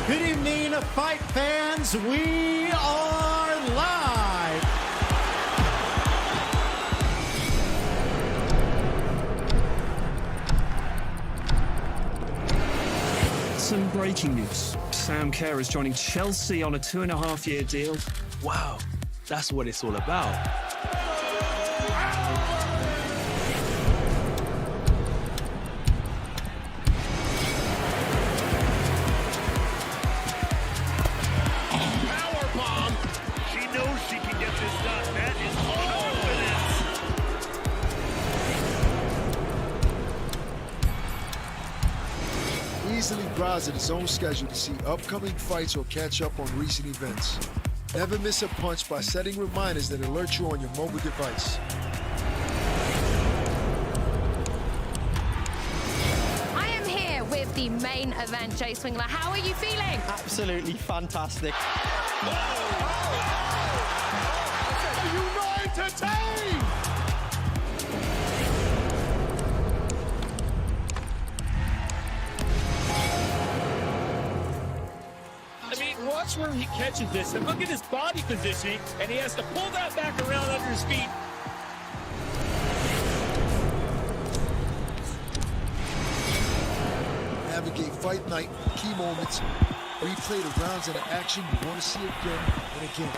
Good evening, fight fans. We are live. Some breaking news. Sam Kerr is joining Chelsea on a 2.5-year deal. Wow, that's what it's all about. Easily browse at his own schedule to see upcoming fights or catch up on recent events. Never miss a punch by setting reminders that alert you on your mobile device. I am here with the main event, Jay Swingler. How are you feeling? Absolutely fantastic. Are you not entertained? Watch where he catches this, and look at his body positioning, and he has to pull that back around under his feet. Navigate fight night, key moments, replay the rounds and the action you want to see again and again.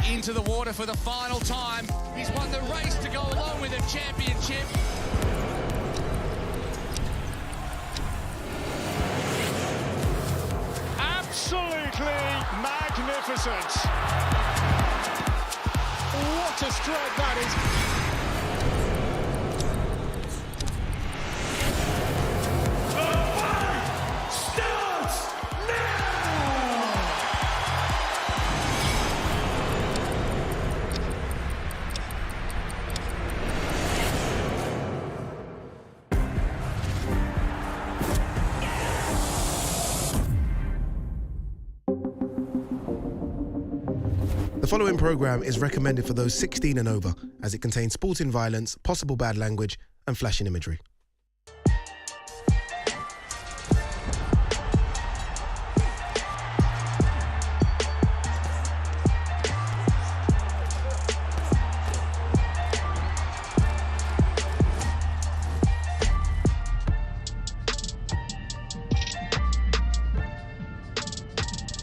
Into the water for the final time. He's won the race to go along with a championship. Absolutely magnificent. What a strike that is. The following programme is recommended for those 16 and over, as it contains sporting violence, possible bad language, and flashing imagery.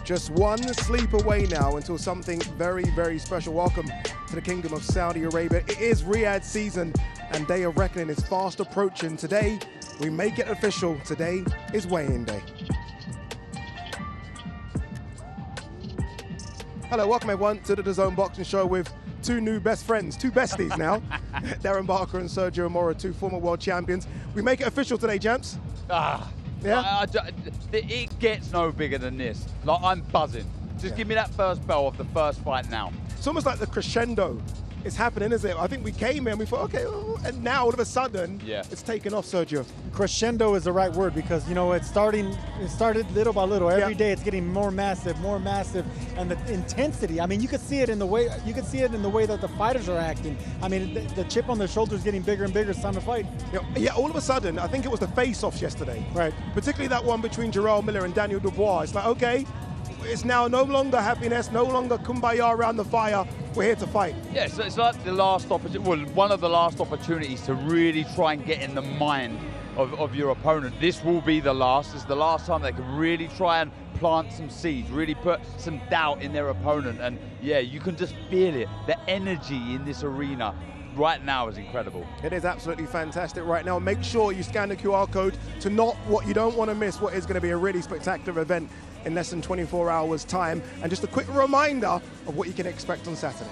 Just one sleep away now until something very, very special. Welcome to the Kingdom of Saudi Arabia. It is Riyadh season and Day of Reckoning is fast approaching. Today, we make it official. Today is weigh-in day. Hello, welcome everyone to the DAZN Boxing Show with two new best friends, two besties now. Darren Barker and Sergio Mora, two former world champions. We make it official today, gents. Yeah? It gets no bigger than this. Like, I'm buzzing. Just give me that first bell of the first fight now. It's almost like the crescendo is happening, isn't it? I think we came in, we thought, okay, and now all of a sudden, it's taken off, Sergio. Crescendo is the right word because, you know, it started little by little. Every day it's getting more massive, and the intensity. I mean, you could see it in the way that the fighters are acting. I mean, the chip on their shoulder is getting bigger and bigger. It's time to fight. Yeah, all of a sudden, I think it was the face-offs yesterday. Right. Particularly that one between Jarrell Miller and Daniel Dubois. It's like, okay, it's now no longer happiness, no longer kumbaya around the fire. We're here to fight. Yeah, so it's like the last opportunity, well, one of the last opportunities to really try and get in the mind of your opponent. This will be the last. It's the last time they can really try and plant some seeds, really put some doubt in their opponent. And yeah, you can just feel it. The energy in this arena right now is incredible. It is absolutely fantastic right now. Make sure you scan the QR code to you don't want to miss what is going to be a really spectacular event in less than 24 hours time. And just a quick reminder of what you can expect on Saturday.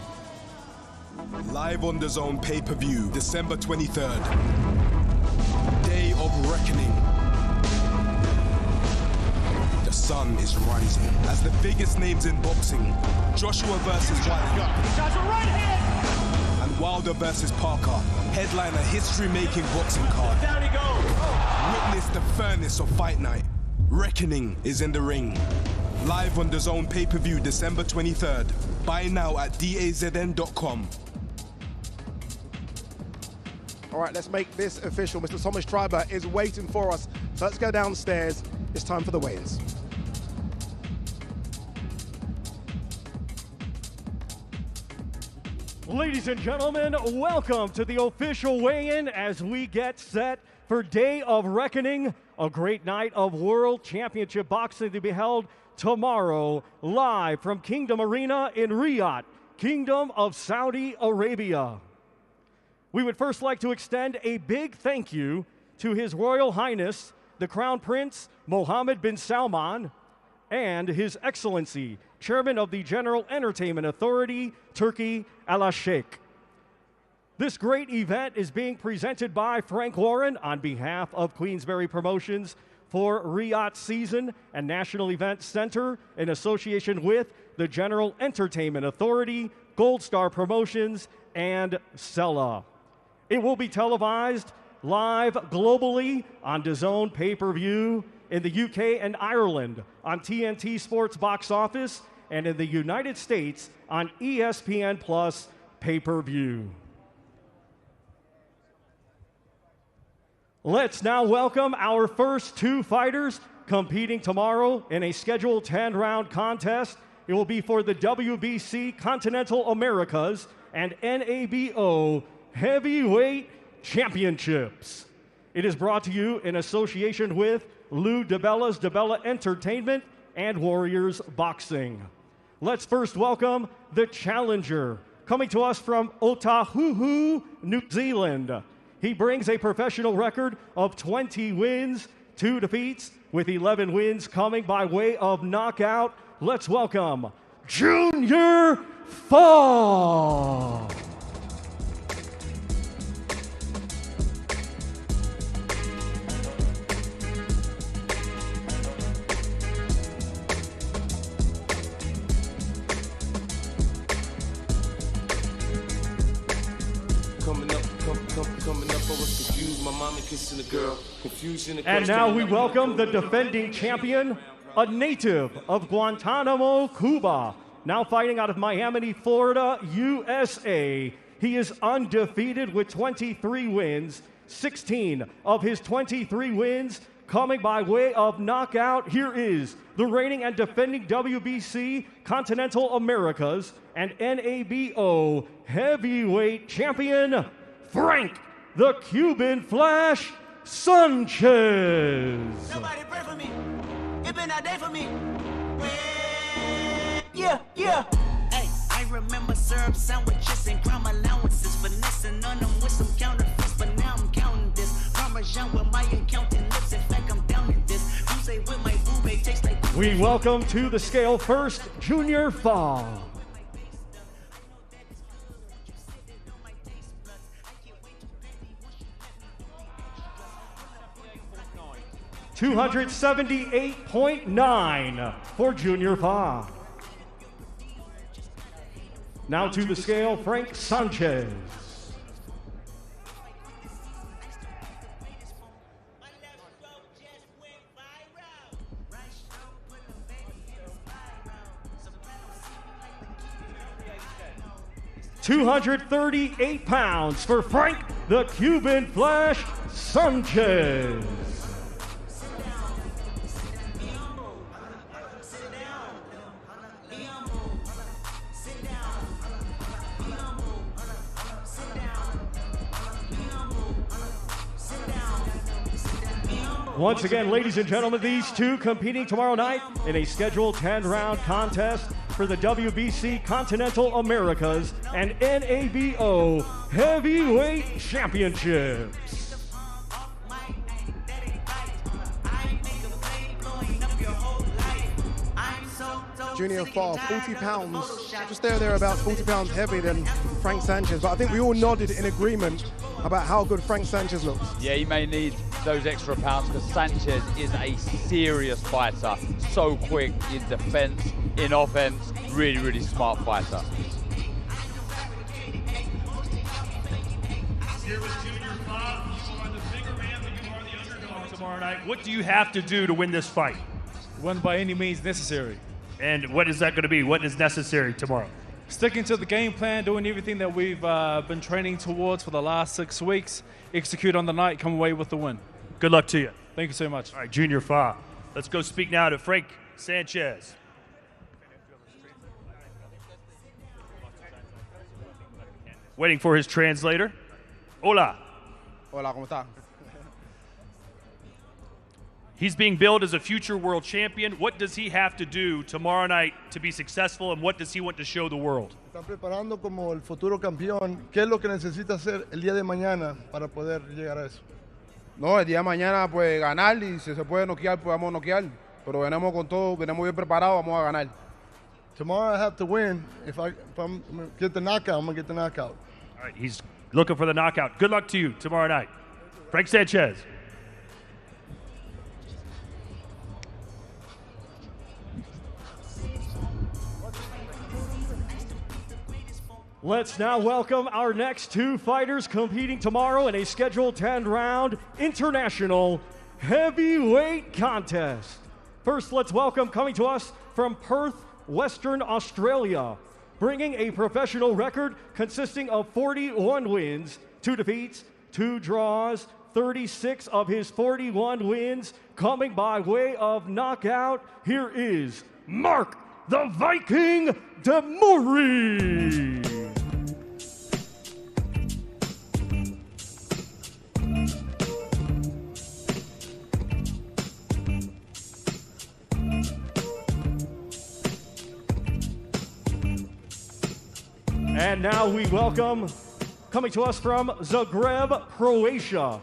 Live on DAZN pay-per-view, December 23rd. Day of Reckoning. The sun is rising as the biggest names in boxing, Joshua versus Wilder, and Wilder versus Parker, headline a history-making boxing card. Down he goes. Witness the furnace of fight night. Reckoning is in the ring. Live on the Zone pay-per-view December 23rd. Buy now at dazn.com. All right, let's make this official. Mr. Thomas Schreiber is waiting for us. So let's go downstairs. It's time for the weigh-ins. Ladies and gentlemen, welcome to the official weigh-in as we get set for Day of Reckoning, a great night of World Championship Boxing to be held tomorrow, live from Kingdom Arena in Riyadh, Kingdom of Saudi Arabia. We would first like to extend a big thank you to His Royal Highness, the Crown Prince Mohammed bin Salman, and His Excellency, Chairman of the General Entertainment Authority, Turkey Al-Sheikh. This great event is being presented by Frank Warren on behalf of Queensberry Promotions for Riyadh Season and National Event Center in association with the General Entertainment Authority, Gold Star Promotions, and Sella. It will be televised live globally on DAZN pay-per-view in the UK and Ireland on TNT Sports Box Office, and in the United States on ESPN Plus pay-per-view. Let's now welcome our first two fighters competing tomorrow in a scheduled 10-round contest. It will be for the WBC Continental Americas and NABO Heavyweight Championships. It is brought to you in association with Lou DiBella's DiBella Entertainment and Warriors Boxing. Let's first welcome the challenger, coming to us from Otahuhu, New Zealand. He brings a professional record of 20 wins, 2 defeats, with 11 wins coming by way of knockout. Let's welcome Junior Fa. And now we welcome the defending champion, a native of Guantanamo, Cuba, now fighting out of Miami, Florida, USA. He is undefeated with 23 wins, 16 of his 23 wins coming by way of knockout. Here is the reigning and defending WBC Continental Americas and NABO Heavyweight Champion, Frank the Cuban Flash Sanchez. Somebody pray for me. It been a day for me. Yeah. Hey, I remember syrup sandwiches and crime allowances, finessing on them with some counterfeits, but now I'm counting this. Parmesan with my accountant lips. In fact, I'm down in this. You say with my boobay tastes like. We welcome to the scale first, Junior Fa. 278.9 for Junior Fa. Now to the scale, Frank Sanchez. £238 for Frank the Cuban Flash Sanchez. Once again, ladies and gentlemen, these two competing tomorrow night in a scheduled 10-round contest for the WBC Continental Americas and NABO Heavyweight Championships. Junior Fa, 40 pounds, just there about 40 pounds heavier than Frank Sanchez, but I think we all nodded in agreement about how good Frank Sanchez looks. Yeah, he may need those extra pounds because Sanchez is a serious fighter. So quick in defense, in offense, really, really smart fighter. Here with Junior Fa, you are the bigger man, but you are the underdog tomorrow night. What do you have to do to win this fight? win by any means necessary. And what is that going to be? What is necessary tomorrow? Sticking to the game plan, doing everything that we've been training towards for the last 6 weeks, execute on the night, come away with the win. Good luck to you. Thank you so much. All right, Junior Fa. Let's go speak now to Frank Sanchez. Waiting for his translator. Hola. Hola, ¿cómo está? He's being billed as a future world champion. What does he have to do tomorrow night to be successful, and what does he want to show the world? Está preparando como el futuro campeón. ¿Qué es lo que necesita hacer el día de mañana para poder llegar a eso? No, el día de mañana pues ganar y si se puede noquear, pues vamos a noquear. Pero venimos con todo, venimos bien preparados, vamos a ganar. Tomorrow I have to win. If I'm get the knockout, I'm going to get the knockout. All right, he's looking for the knockout. Good luck to you tomorrow night. Frank Sanchez. Let's now welcome our next 2 fighters competing tomorrow in a scheduled 10-round international heavyweight contest. First, let's welcome, coming to us from Perth, Western Australia, bringing a professional record consisting of 41 wins, 2 defeats, 2 draws, 36 of his 41 wins coming by way of knockout. Here is Mark the Viking Demori. And now we welcome, coming to us from Zagreb, Croatia.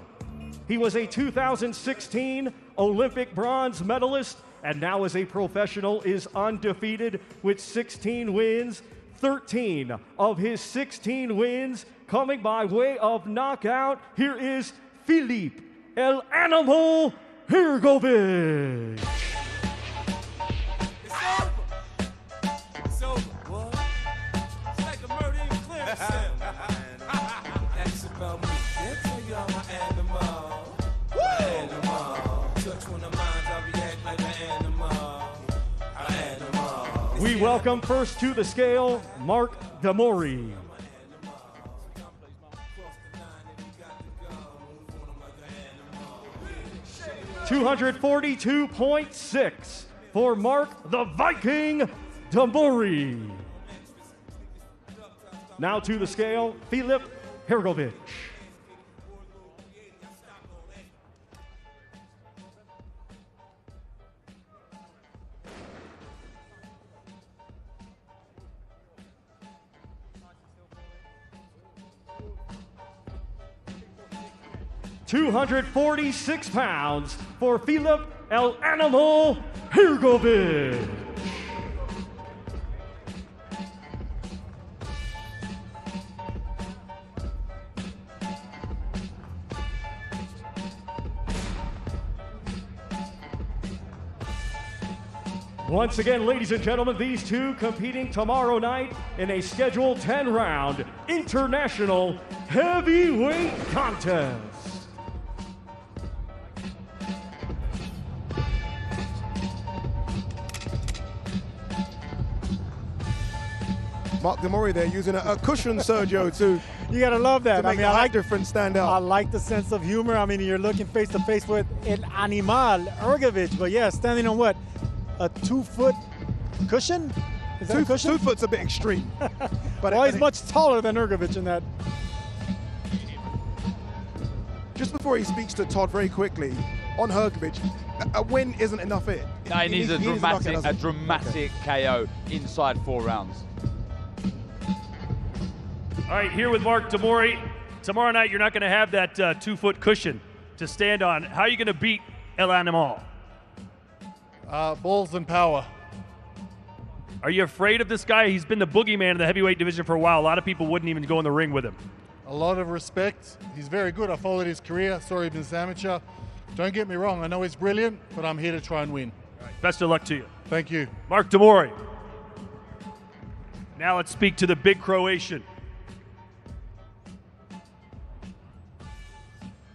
He was a 2016 Olympic bronze medalist, and now as a professional is undefeated with 16 wins. 13 of his 16 wins coming by way of knockout. Here is Filip El Animal Hrgović. It's over. What? It's like a murder in Clemson. That's about me. They'll tell you I'm an animal. Animal. Touch one of mine, I react like an animal. Animal. We welcome first to the scale, Mark Demori. 242.6 for Mark the Viking Demori. Now to the scale, Filip Hrgović. 246 pounds for Filip El Animal Hrgović. Once again, ladies and gentlemen, these two competing tomorrow night in a scheduled 10-round international heavyweight contest. Mark Demori there using a cushion, Sergio, too. You gotta love that. I mean, I like different stand out. I like the sense of humor. I mean, you're looking face to face with El Animal Hrgović, but yeah, standing on what? A 2-foot cushion? Is that a cushion? 2 foot's a bit extreme. But well, he's much taller than Hrgović in that. Just before he speaks to Todd very quickly, on Hrgović, a win isn't enough here. No, he needs a dramatic KO inside 4 rounds. All right, here with Mark Demori. Tomorrow night, you're not going to have that 2-foot cushion to stand on. How are you going to beat El Animal? Balls and power. Are you afraid of this guy? He's been the boogeyman in the heavyweight division for a while. A lot of people wouldn't even go in the ring with him. A lot of respect. He's very good. I followed his career. Saw him as amateur. Don't get me wrong. I know he's brilliant, but I'm here to try and win. All right, best of luck to you. Thank you. Mark Demori. Now let's speak to the big Croatian.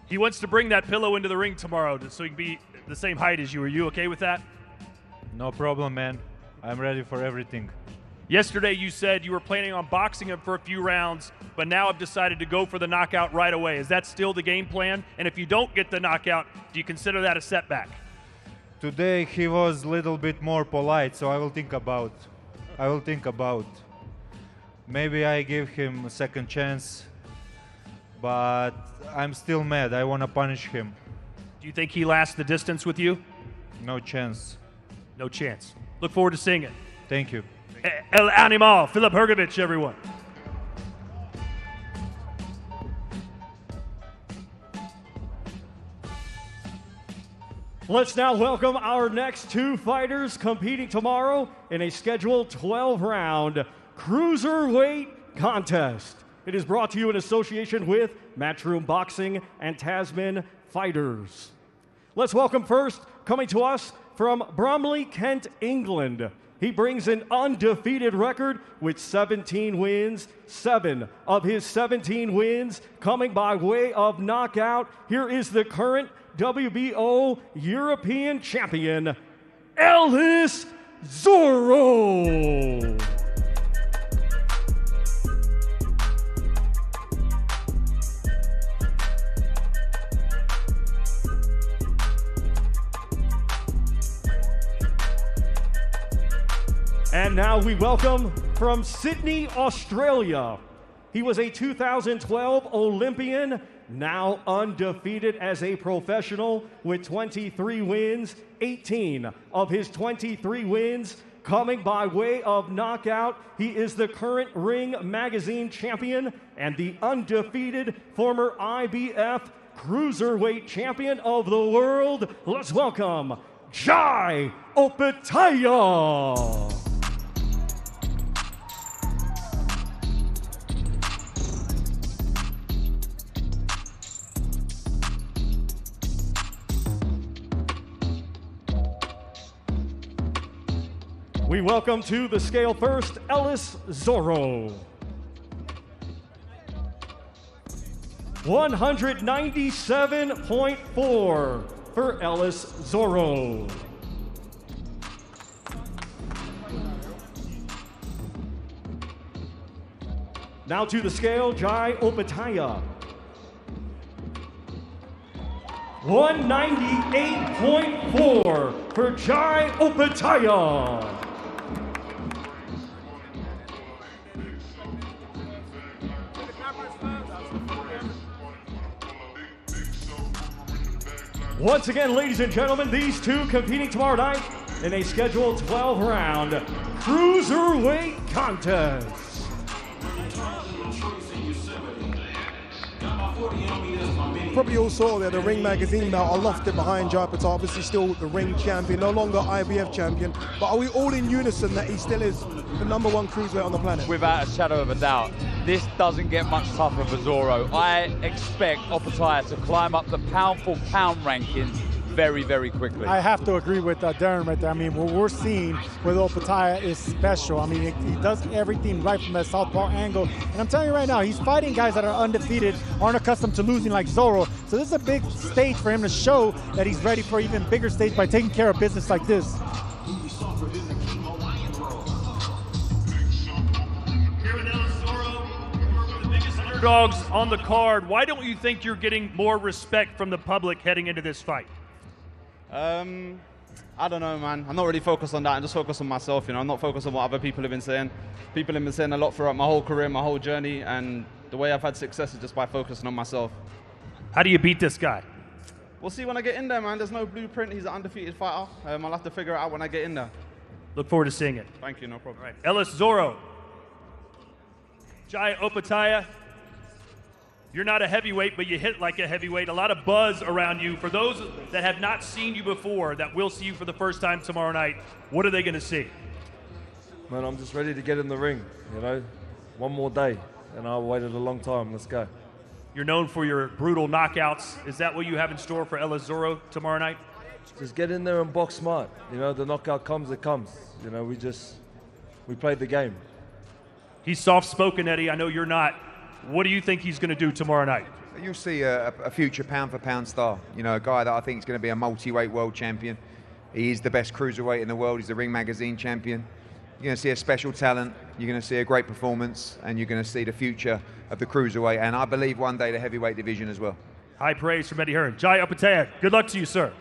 He wants to bring that pillow into the ring tomorrow so he can be the same height as you. Are you okay with that? No problem, man. I'm ready for everything. Yesterday you said you were planning on boxing him for a few rounds, but now I've decided to go for the knockout right away. Is that still the game plan? And if you don't get the knockout, do you consider that a setback? Today he was a little bit more polite, so I will think about. Maybe I give him a second chance, but I'm still mad. I want to punish him. Do you think he lasts the distance with you? No chance. No chance. Look forward to seeing it. Thank you. El Animal, Filip Hrgović, everyone. Let's now welcome our next two fighters competing tomorrow in a scheduled 12-round cruiserweight contest. It is brought to you in association with Matchroom Boxing and Tasman Fighters. Let's welcome first, coming to us from Bromley, Kent, England. He brings an undefeated record with 17 wins, 7 of his 17 wins coming by way of knockout. Here is the current WBO European champion, Ellis Zorro. And now we welcome from Sydney, Australia. He was a 2012 Olympian, now undefeated as a professional with 23 wins, 18 of his 23 wins coming by way of knockout. He is the current Ring Magazine champion and the undefeated former IBF Cruiserweight Champion of the World. Let's welcome Jai Opetaia. We welcome to the scale first, Ellis Zorro. 197.4 for Ellis Zorro. Now to the scale, Jai Opetaia. 198.4 for Jai Opetaia. Once again, ladies and gentlemen, these two competing tomorrow night in a scheduled 12-round cruiserweight contest. Probably all saw there the Ring Magazine belt aloft behind Jai Opetaia, obviously still the ring champion, no longer IBF champion. But are we all in unison that he still is the #1 cruiserweight on the planet? Without a shadow of a doubt. This doesn't get much tougher for Zorro. I expect Opetaia to climb up the pound-for-pound rankings very, very quickly. I have to agree with Darren right there. I mean, what we're seeing with Opetaia is special. I mean, he does everything right from that southpaw angle. And I'm telling you right now, he's fighting guys that are undefeated, aren't accustomed to losing like Zorro. So this is a big stage for him to show that he's ready for an even bigger stage by taking care of business like this. Dogs on the card. Why don't you think you're getting more respect from the public heading into this fight? I don't know, man. I'm not really focused on that. I'm just focused on myself, you know. I'm not focused on what other people have been saying. People have been saying a lot throughout my whole career, my whole journey, and the way I've had success is just by focusing on myself. How do you beat this guy? We'll see when I get in there, man. There's no blueprint. He's an undefeated fighter. I'll have to figure it out when I get in there. Look forward to seeing it. Thank you, no problem. All right. Ellis Zorro. Jai Opetaia. You're not a heavyweight, but you hit like a heavyweight. A lot of buzz around you. For those that have not seen you before, that will see you for the first time tomorrow night, what are they going to see? Man, I'm just ready to get in the ring, you know. One more day, and I waited a long time. Let's go. You're known for your brutal knockouts. Is that what you have in store for Ellis Zorro tomorrow night? Just get in there and box smart. You know, the knockout comes, it comes. You know, we played the game. He's soft-spoken, Eddie. I know you're not. What do you think he's going to do tomorrow night? You'll see a future pound-for-pound star. You know, a guy that I think is going to be a multi-weight world champion. He is the best cruiserweight in the world. He's the Ring Magazine champion. You're going to see a special talent, you're going to see a great performance, and you're going to see the future of the cruiserweight, and I believe one day the heavyweight division as well. High praise from Eddie Hearn. Jai Upataya, good luck to you, sir.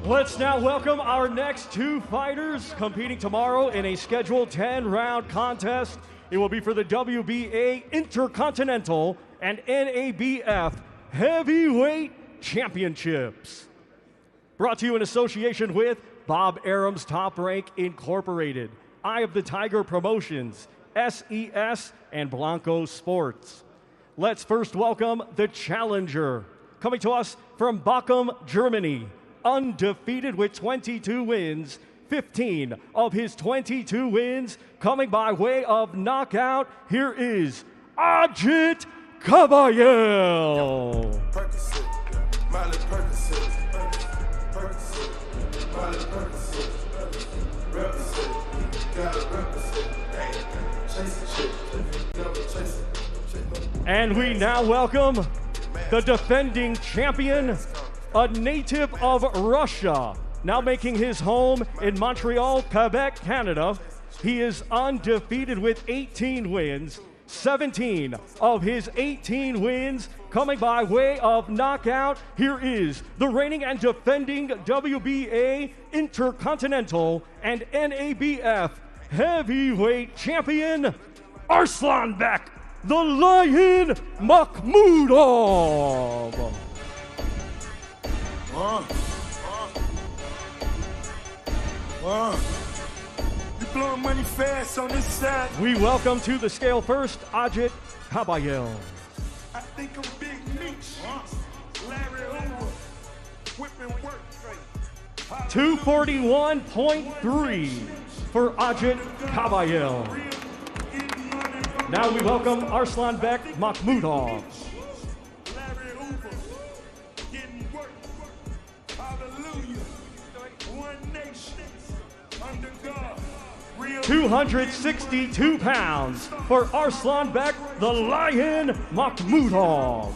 Let's now welcome our next two fighters competing tomorrow in a scheduled 10-round contest. It will be for the WBA Intercontinental and NABF Heavyweight Championships. Brought to you in association with Bob Arum's Top Rank Incorporated, Eye of the Tiger Promotions, SES, and Blanco Sports. Let's first welcome the challenger, coming to us from Bochum, Germany. Undefeated with 22 wins, 15 of his 22 wins coming by way of knockout. Here is Ajit Kabayel. And we now welcome the defending champion, a native of Russia, now making his home in Montreal, Quebec, Canada. He is undefeated with 18 wins, 17 of his 18 wins coming by way of knockout. Here is the reigning and defending WBA Intercontinental and NABF Heavyweight Champion, Arslanbek, the Lion Makhmudov. You blowing money fast on this side. We welcome to the scale first, Ajit Kabayel. I think I'm Big Meech. Larry Hoover. Whipping work. 241.3 for Ajit Kabayel. Now we welcome Arslanbek Makhmudov. 262 pounds for Arslanbek, the Lion Makhmudov.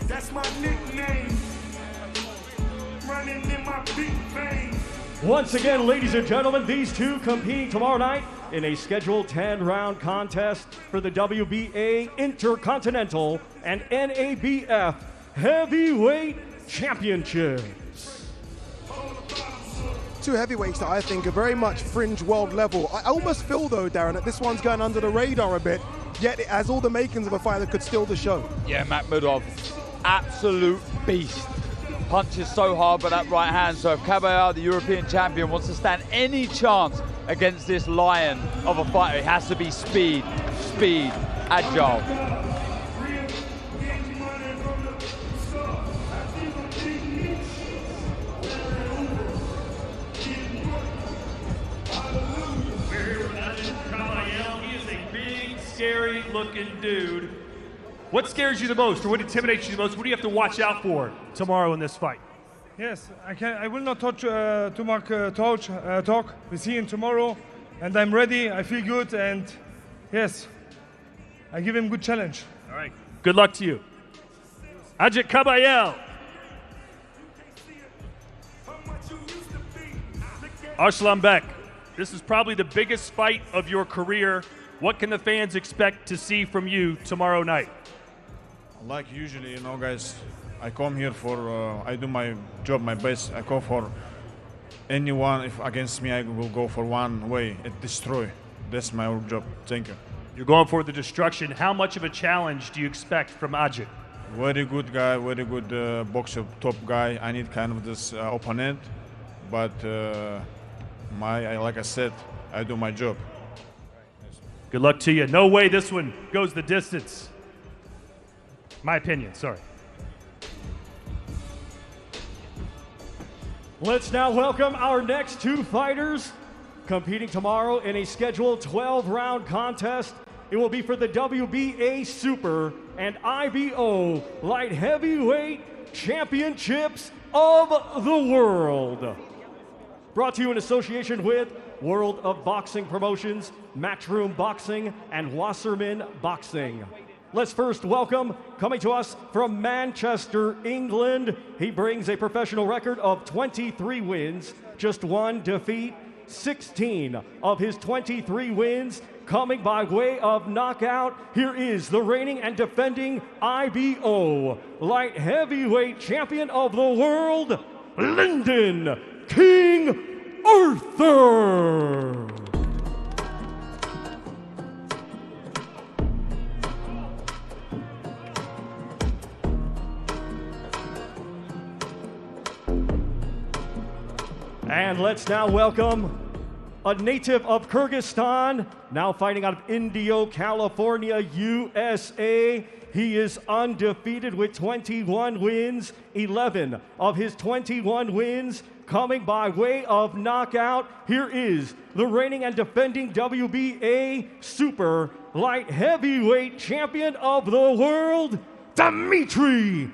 That's my nickname. Running in my big vein. Once again, ladies and gentlemen, these two competing tomorrow night in a scheduled 10-round contest for the WBA Intercontinental and NABF Heavyweight Championships. Two heavyweights that I think are very much fringe world level. I almost feel though, Darren, that this one's going under the radar a bit, yet it has all the makings of a fight that could steal the show. Yeah, Makhmudov, absolute beast. Punches so hard with that right hand, so if Kabayel, the European champion, wants to stand any chance against this lion of a fighter, it has to be speed, agile. Scary looking dude. What scares you the most, or what intimidates you the most? What do you have to watch out for tomorrow in this fight? Yes, I will not touch too much talk. We see him tomorrow, and I'm ready. I feel good, and yes, I give him good challenge. All right. Good luck to you. Ajit Kabayel. Arslanbek, this is probably the biggest fight of your career. What can the fans expect to see from you tomorrow night? Like usually, you know, guys, I come here for, I do my job, my best. I go for anyone. If against me, I will go for one way, destroy. That's my job. Thank you. You're going for the destruction. How much of a challenge do you expect from Ajit? Very good guy, very good boxer, top guy. I need kind of this opponent, but like I said, I do my job. Good luck to you. No way this one goes the distance. My opinion, sorry. Let's now welcome our next two fighters competing tomorrow in a scheduled 12-round contest. It will be for the WBA Super and IBO Light Heavyweight Championships. of the world. Brought to you in association with World of Boxing Promotions, Matchroom Boxing, and Wasserman Boxing. Let's first welcome, coming to us from Manchester, England, he brings a professional record of 23 wins, just 1 defeat, 16 of his 23 wins coming by way of knockout. Here is the reigning and defending IBO light heavyweight champion of the world, Lyndon King Arthur. And let's now welcome a native of Kyrgyzstan, now fighting out of Indio, California, USA. He is undefeated with 21 wins, 11 of his 21 wins coming by way of knockout. Here is the reigning and defending WBA super light heavyweight champion of the world, Dimitri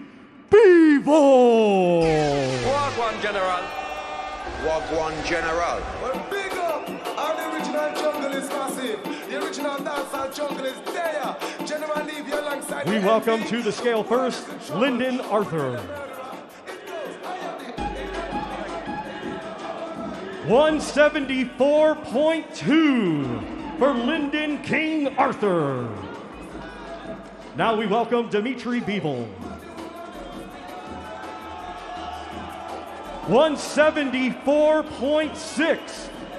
Bivol. Wagwan General. Wagwan General. Well, big up. All the original jungle is massive. The original dancehall jungle is there. General leave you alongside. We welcome to the scale first, Lyndon Arthur. 174.2 for Lyndon King Arthur. Now we welcome Dimitri Bivol. 174.6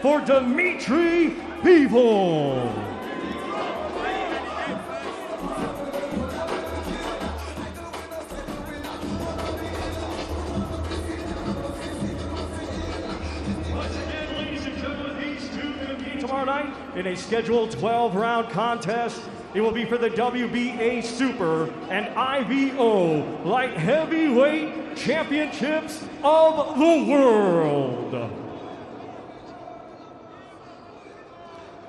for Dimitri Bivol. Tomorrow night in a scheduled 12-round contest. It will be for the WBA Super and IBO Light Heavyweight Championships of the world.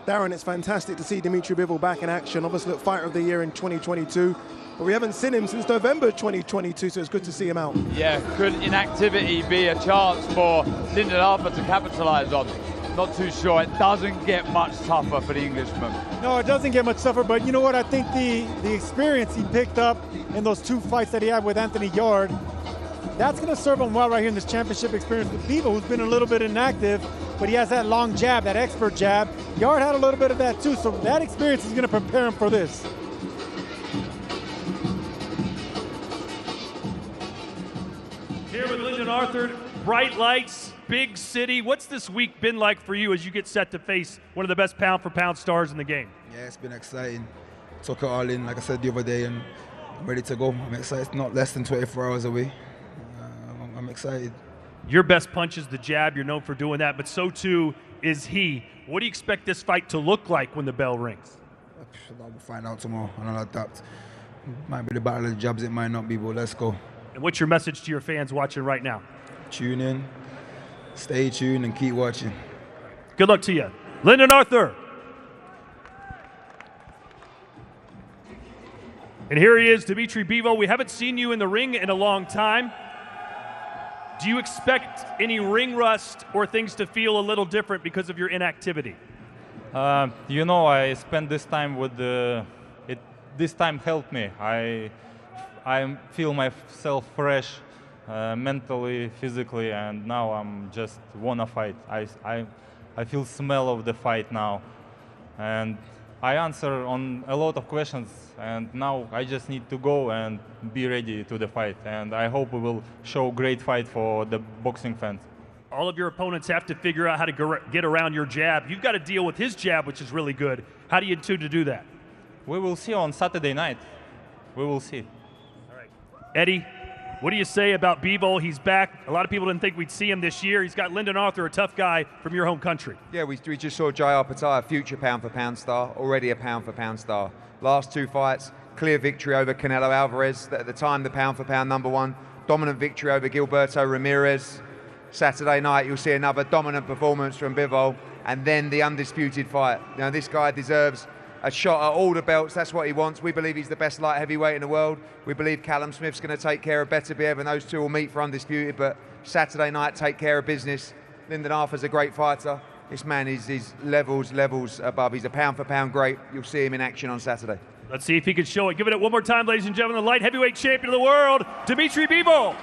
Darren, it's fantastic to see Dimitri Bivol back in action. Obviously, look, Fighter of the Year in 2022. But we haven't seen him since November 2022, so it's good to see him out. Yeah, could inactivity be a chance for Lyndon Arthur to capitalise on? Not too sure. It doesn't get much tougher for the Englishman. No, it doesn't get much tougher, but you know what? I think the experience he picked up in those 2 fights that he had with Anthony Yarde, that's going to serve him well right here in this championship experience with Bivol, who's been a little bit inactive, but he has that long jab, that expert jab. Yarde had a little bit of that too, so that experience is going to prepare him for this. Here with Lyndon Arthur, bright lights, big city. What's this week been like for you as you get set to face one of the best pound-for-pound stars in the game? Yeah, it's been exciting. Took it all in, like I said the other day, and I'm ready to go. I'm excited. It's not less than 24 hours away. I'm excited. Your best punch is the jab. You're known for doing that, but so too is he. What do you expect this fight to look like when the bell rings? We'll find out tomorrow. I don't know that. Might be the battle of the jabs, it might not be, but let's go. And what's your message to your fans watching right now? Tune in, stay tuned, and keep watching. Good luck to you. Lyndon Arthur. And here he is, Dimitri Bivol. We haven't seen you in the ring in a long time. Do you expect any ring rust or things to feel a little different because of your inactivity? You know, I spent this time with this time helped me. I feel myself fresh, mentally, physically, and now I'm just wanna fight. I feel smell of the fight now, and I answer on a lot of questions, and now I just need to go and be ready to the fight, and I hope we will show great fight for the boxing fans. All of your opponents have to figure out how to get around your jab. You've got to deal with his jab, which is really good. How do you intend to do that? We will see on Saturday night. We will see. All right. Eddie, what do you say about Bivol? He's back. A lot of people didn't think we'd see him this year. He's got Lyndon Arthur, a tough guy from your home country. Yeah, we just saw J.R. Pattaya, future pound-for-pound star, already a pound-for-pound star. Last 2 fights, clear victory over Canelo Alvarez, at the time the pound-for-pound #1. Dominant victory over Gilberto Ramirez. Saturday night, you'll see another dominant performance from Bivol, and then the undisputed fight. Now, this guy deserves a shot at all the belts. That's what he wants. We believe he's the best light heavyweight in the world. We believe Callum Smith's going to take care of Beterbiev, and those two will meet for undisputed. But Saturday night, take care of business. Lyndon Arthur's a great fighter. This man is levels above. He's a pound-for-pound great. You'll see him in action on Saturday. Let's see if he can show it. Give it one more time, ladies and gentlemen. The light heavyweight champion of the world, Dimitri Bivol.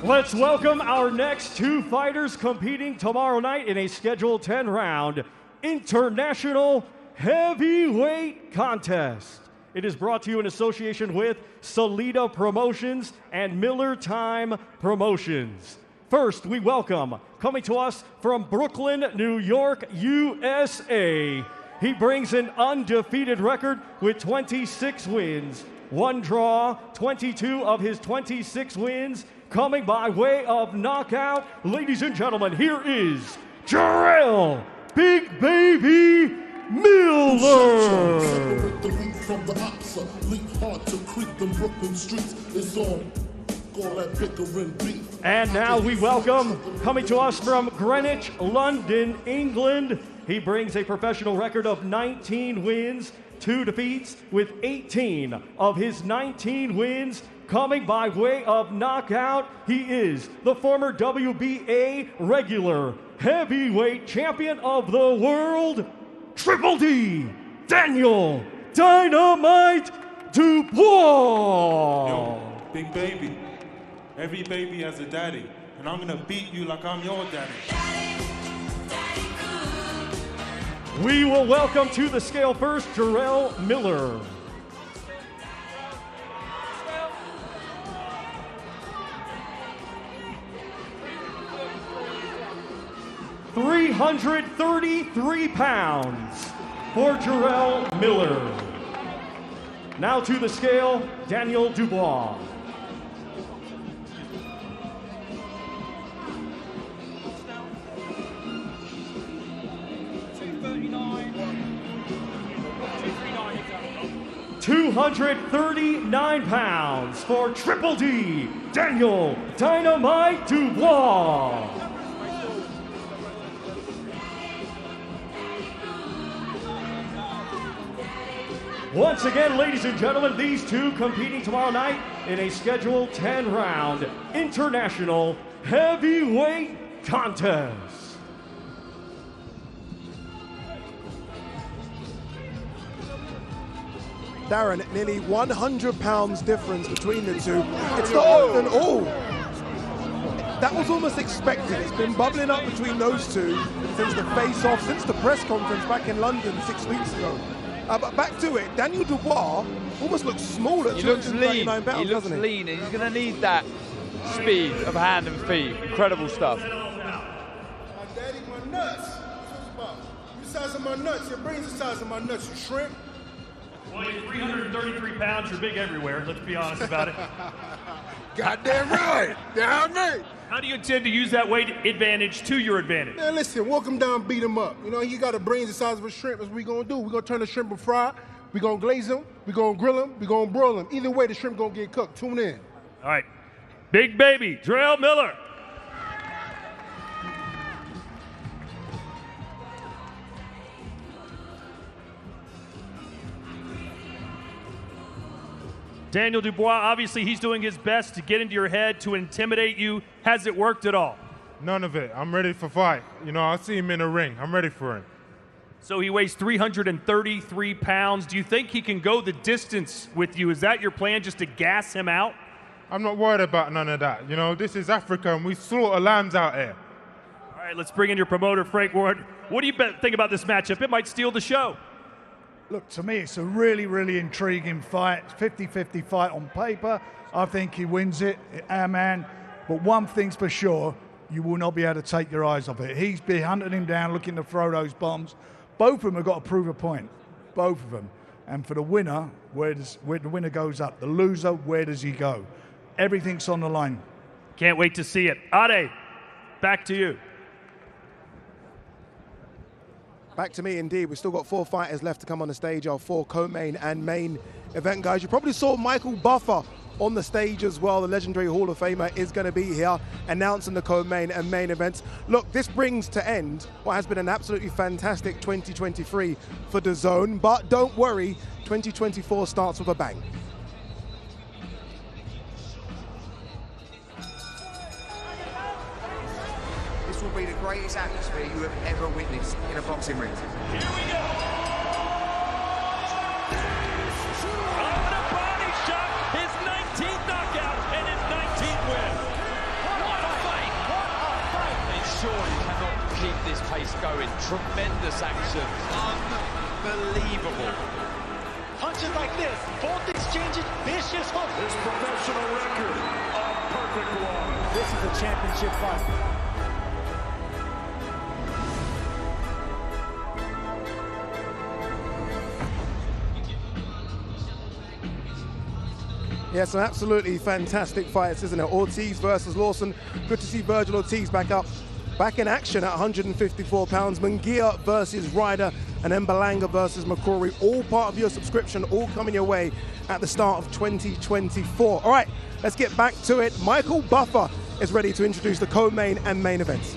Let's welcome our next two fighters competing tomorrow night in a scheduled 10-round international heavyweight contest. It is brought to you in association with Salida Promotions and Miller Time Promotions. First, we welcome, coming to us from Brooklyn, New York, USA. He brings an undefeated record with 26 wins, 1 draw, 22 of his 26 wins coming by way of knockout. Ladies and gentlemen, here is Jarrell Big Baby Miller. From the ops, leap hard to creep them Brooklyn streets. It's on. All that bickering beef. And now we welcome, coming to us from Greenwich, London, England. He brings a professional record of 19 wins, 2 defeats, with 18 of his 19 wins coming by way of knockout. He is the former WBA regular heavyweight champion of the world, Triple D, Daniel Dynamite Dubois. Yo, Big Baby, every baby has a daddy, and I'm gonna beat you like I'm your daddy. We will welcome to the scale first, Jarrell Miller. £333 for Jarrell Miller. Now to the scale, Daniel Dubois. £239 for Triple D, Daniel Dynamite Dubois. Once again, ladies and gentlemen, these two competing tomorrow night in a scheduled 10-round international heavyweight contest. Darren, nearly 100 pounds difference between the two. It's not often all. That was almost expected. It's been bubbling up between those two since the face-off, since the press conference back in London 6 weeks ago. But back to it, Daniel Dubois almost looks small at 239 pounds, he looks doesn't lean, and he's going to need that speed of hand and feet. Incredible stuff. Daddy, my nuts. You the size of my nuts. Your brain's the size of my nuts, you shrimp. Well, you're 333 pounds. You're big everywhere. Let's be honest about it. Goddamn right. Damn me. How do you intend to use that weight advantage to your advantage? Man, listen, walk him down, beat him up. You know, he got a brain the size of a shrimp. That's what we gonna do. We're gonna turn the shrimp and fry. We're gonna glaze him. We're gonna grill him. We're gonna broil him. Either way, the shrimp gonna get cooked. Tune in. All right. Big Baby, Jarrell Miller. Daniel Dubois, obviously he's doing his best to get into your head, to intimidate you. Has it worked at all? None of it. I'm ready for fight. You know, I'll see him in the ring. I'm ready for him. So he weighs 333 pounds. Do you think he can go the distance with you? Is that your plan, just to gas him out? I'm not worried about none of that. You know, this is Africa and we slaughter lambs out here. All right, let's bring in your promoter, Frank Ward. What do you think about this matchup? It might steal the show. Look, to me, it's a really, really intriguing fight. 50-50 fight on paper. I think he wins it, our man. But one thing's for sure, you will not be able to take your eyes off it. He's been hunting him down, looking to throw those bombs. Both of them have got to prove a point. Both of them. And for the winner, where the winner goes up. The loser, where does he go? Everything's on the line. Can't wait to see it. Ade, back to you. Back to me indeed. We've still got 4 fighters left to come on the stage, our 4 co-main and main event guys. You probably saw Michael Buffer on the stage as well. The legendary Hall of Famer is going to be here announcing the co-main and main events. Look, this brings to end what has been an absolutely fantastic 2023 for DAZN, but don't worry, 2024 starts with a bang. This will be the greatest atmosphere you have ever witnessed in a boxing ring. Here we go. Oh, a body shot. His 19th knockout and his 19th win. What a fight. What a fight. And sure, you cannot keep this pace going. Tremendous action. Unbelievable. Punches like this, both exchanges vicious hooks. His professional record, a perfect one. This is a championship fight. Yeah, some absolutely fantastic fights, isn't it? Ortiz versus Lawson. Good to see Virgil Ortiz back in action at 154 pounds. Munguia versus Ryder, and then Belanga versus McCrory. All part of your subscription, all coming your way at the start of 2024. All right, let's get back to it. Michael Buffer is ready to introduce the co-main and main events.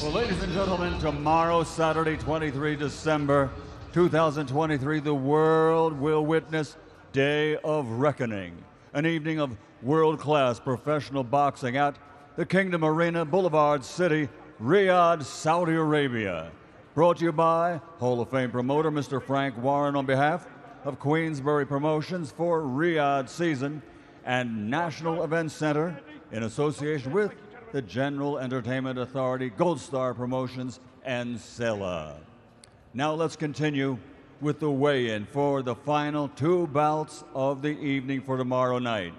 Well, ladies and gentlemen, tomorrow, Saturday, 23 December 2023, the world will witness Day of Reckoning, an evening of world-class professional boxing at the Kingdom Arena, Boulevard City, Riyadh, Saudi Arabia. Brought to you by Hall of Fame promoter Mr. Frank Warren on behalf of Queensbury Promotions for Riyadh season and National Events Center in association with the General Entertainment Authority, Gold Star Promotions, and Sela. Now let's continue with the weigh-in for the final two bouts of the evening for tomorrow night.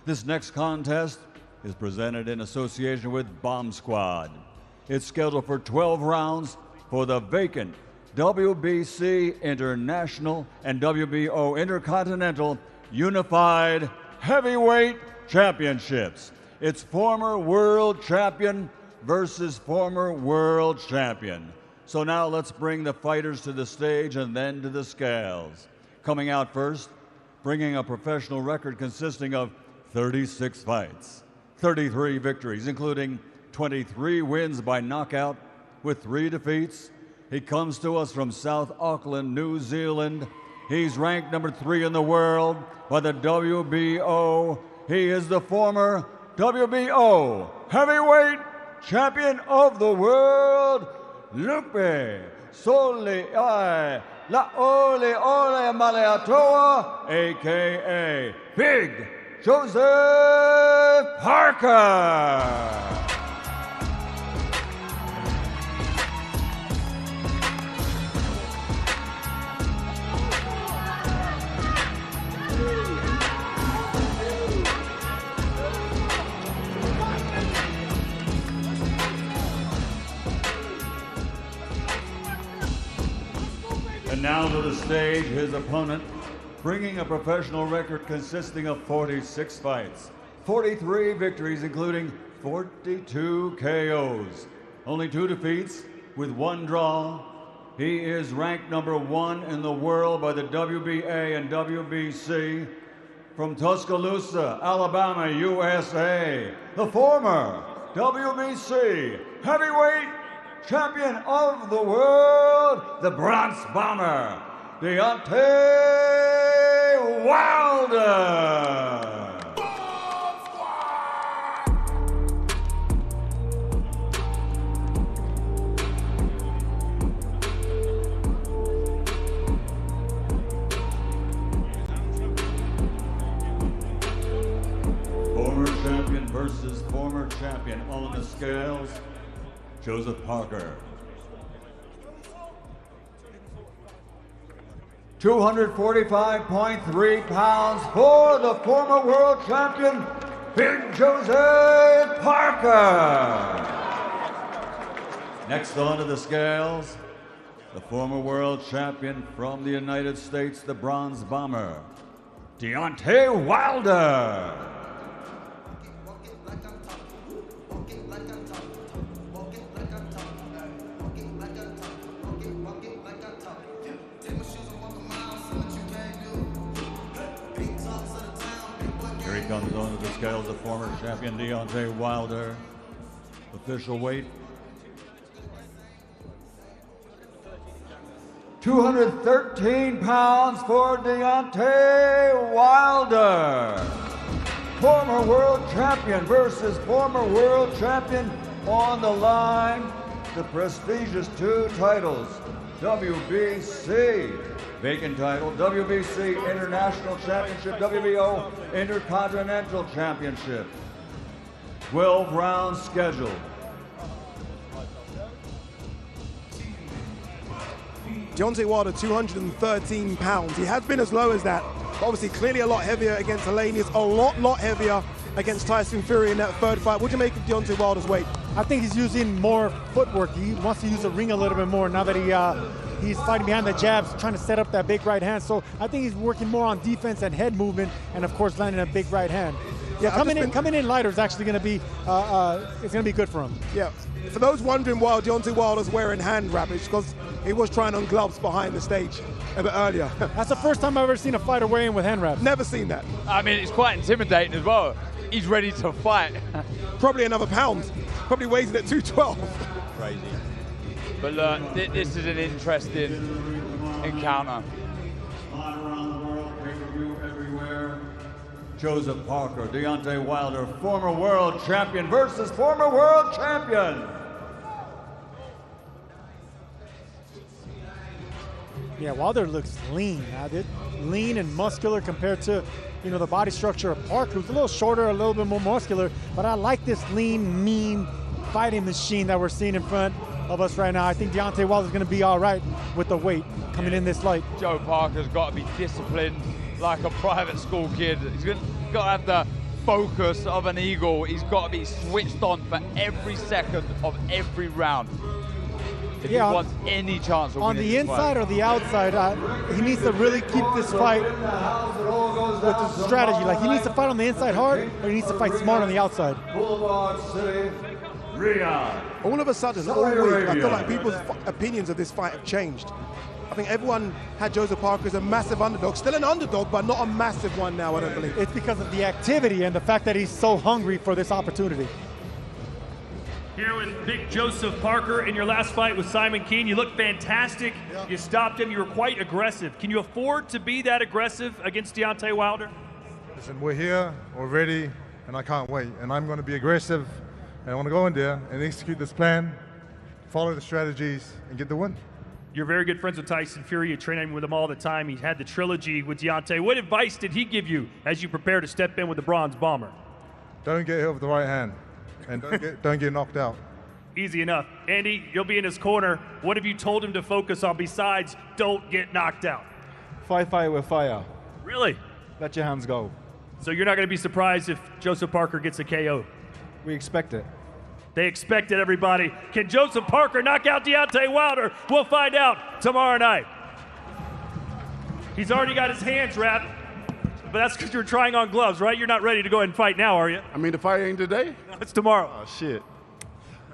This next contest is presented in association with Bomb Squad. It's scheduled for 12 rounds for the vacant WBC International and WBO Intercontinental Unified Heavyweight Championships. It's former world champion versus former world champion. So now let's bring the fighters to the stage and then to the scales. Coming out first, bringing a professional record consisting of 36 fights, 33 victories, including 23 wins by knockout with 3 defeats. He comes to us from South Auckland, New Zealand. He's ranked number 3 in the world by the WBO. He is the former WBO heavyweight champion of the world, Lupe Soliai Laole Ole Maleatoa, a.k.a. Big Joseph Parker. And now to the stage, his opponent, bringing a professional record consisting of 46 fights, 43 victories, including 42 KOs, only 2 defeats with 1 draw. He is ranked number 1 in the world by the WBA and WBC. From Tuscaloosa, Alabama, USA, the former WBC heavyweight champion of the world, the Bronx Bomber, Deontay Wilder. Former champion versus former champion on the scales, Joseph Parker. 245.3 pounds for the former world champion, Big Joseph Parker. Next onto the scales, the former world champion from the United States, the Bronze Bomber, Deontay Wilder. comes onto the scales of former champion Deontay Wilder. Official weight, 213 pounds for Deontay Wilder. Former world champion versus former world champion on the line. The prestigious 2 titles, WBC vacant title, WBC International Championship, WBO Intercontinental Championship. 12 rounds scheduled. Deontay Wilder, 213 pounds. He has been as low as that, but obviously clearly a lot heavier against Helenius, a lot heavier against Tyson Fury in that third fight. What do you make of Deontay Wilder's weight? I think he's using more footwork. He wants to use the ring a little bit more now that he's fighting behind the jabs, trying to set up that big right hand. So I think he's working more on defense and head movement, and of course landing a big right hand. Yeah, coming in lighter is actually going to be it's going to be good for him. Yeah. For those wondering why Deontay Wilder's wearing hand wrap, it's because he was trying on gloves behind the stage a bit earlier. That's the first time I've ever seen a fighter weigh in with hand wraps. Never seen that. I mean, it's quite intimidating as well. He's ready to fight. Probably another pound. Probably weighs it at 212. Crazy. But look, this is an interesting encounter. Around the world, pay-per-view everywhere. Joseph Parker, Deontay Wilder, former world champion versus former world champion. Yeah, Wilder looks lean. Lean and muscular compared to, the body structure of Parker, who's a little shorter, a little bit more muscular. But I like this lean, mean fighting machine that we're seeing in front of us right now. I think Deontay Wilder's going to be all right with the weight coming in this light. Joe Parker's got to be disciplined like a private school kid. He's got to have the focus of an eagle. He's got to be switched on for every second of every round. If he wants any chance of winning on the inside or the outside, he needs to really keep this fight with the strategy. Like, he needs to fight on the inside hard, or he needs to fight smart on the outside. Boulevard City, Riyadh. All of a sudden, all week, I feel like people's opinions of this fight have changed. I think everyone had Joseph Parker as a massive underdog. Still an underdog, but not a massive one now, I don't believe. It's because of the activity and the fact that he's so hungry for this opportunity. Here with big Joseph Parker in your last fight with Simon Keane. You looked fantastic. You stopped him. You were quite aggressive. Can you afford to be that aggressive against Deontay Wilder? Listen, we're here, we're ready, and I can't wait. And I'm going to be aggressive, and I want to go in there and execute this plan, follow the strategies, and get the win. You're very good friends with Tyson Fury. You train with him all the time. He had the trilogy with Deontay. What advice did he give you as you prepare to step in with the Bronze Bomber? Don't get hit with the right hand, and don't get knocked out. Easy enough. Andy, you'll be in his corner. What have you told him to focus on besides don't get knocked out? Fight fire with fire. Really? Let your hands go. So you're not going to be surprised if Joseph Parker gets a KO? We expect it. They expect it, everybody. Can Joseph Parker knock out Deontay Wilder? We'll find out tomorrow night. He's already got his hands wrapped, but that's because you're trying on gloves, right? You're not ready to go ahead and fight now, are you? I mean, the fight ain't today? No, it's tomorrow. Oh, shit.